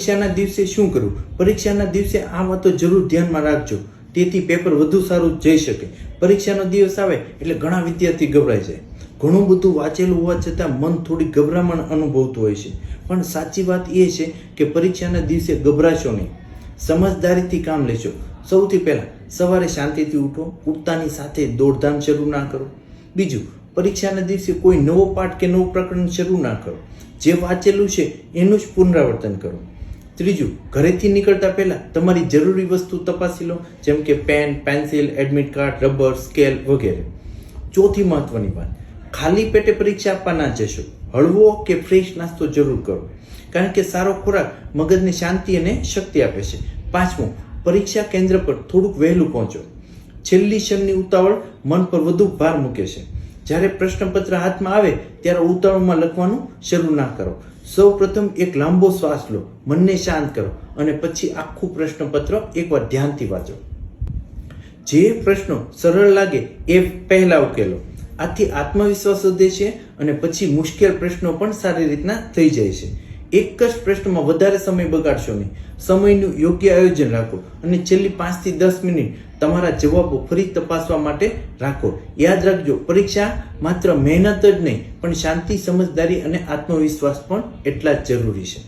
પરીક્ષાના દિવસે શું કરવું? પરીક્ષાના દિવસે આ વાતો જરૂર ધ્યાનમાં રાખજો, તેથી પેપર વધુ સારું જઈ શકે. પરીક્ષાનો દિવસ આવે એટલે ઘણા વિદ્યાર્થી ગભરાય છે. ઘણું બધું વાંચેલું હોવા છતાં મન થોડી ગભરામણ અનુભવતું હોય છે. પણ સાચી વાત એ છે કે પરીક્ષાના દિવસે ગભરાશો નહીં, સમજદારીથી કામ લેશો. સૌથી પહેલાં સવારે શાંતિથી ઉઠો, ઉઠતાની સાથે દોડધામ શરૂ ના કરો. બીજું, પરીક્ષાના દિવસે કોઈ નવો પાઠ કે નવું પ્રકરણ શરૂ ના કરો. જે વાંચેલું છે એનું જ પુનરાવર્તન કરો. ત્રીજું, ઘરેથી નીકળતા પહેલાં તમારી જરૂરી વસ્તુ તપાસી લો, જેમ કે pen, pencil, admit card, rubber, scale વગેરે. ચોથી મહત્વની વાત, ખાલી પેટે પરીક્ષા આપવા ના જશો. હળવો કે ફ્રેશ નાસ્તો જરૂર કરો, કારણ કે સારો ખોરાક મગજને શાંતિ અને શક્તિ આપે છે. પાંચમું, પરીક્ષા કેન્દ્ર પર થોડુંક વહેલું પહોંચો. છેલ્લી ક્ષણની ઉતાવળ મન પર વધુ ભાર મૂકે છે. જ્યારે પ્રશ્નપત્ર હાથમાં આવે ત્યારે ઉતાવળમાં લખવાનું શરૂ ના કરો. સૌ પ્રથમ એક લાંબો શ્વાસ લો, મનને શાંત કરો અને પછી આખું પ્રશ્નપત્ર એકવાર ધ્યાનથી વાંચો. જે પ્રશ્નો સરળ લાગે એ પહેલા ઉકેલો. આથી આત્મવિશ્વાસ વધે છે અને પછી મુશ્કેલ પ્રશ્નો પણ સારી રીતના થઈ જાય છે. એક જ પ્રશ્નમાં વધારે સમય બગાડશો નહીં. સમયનું યોગ્ય આયોજન રાખો અને છેલ્લી 5 થી 10 મિનિટ તમારા જવાબો ફરી તપાસવા માટે રાખો. યાદ રાખજો, પરીક્ષા માત્ર મહેનત જ નહીં, પણ શાંતિ, સમજદારી અને આત્મવિશ્વાસ પણ એટલા જ જરૂરી છે.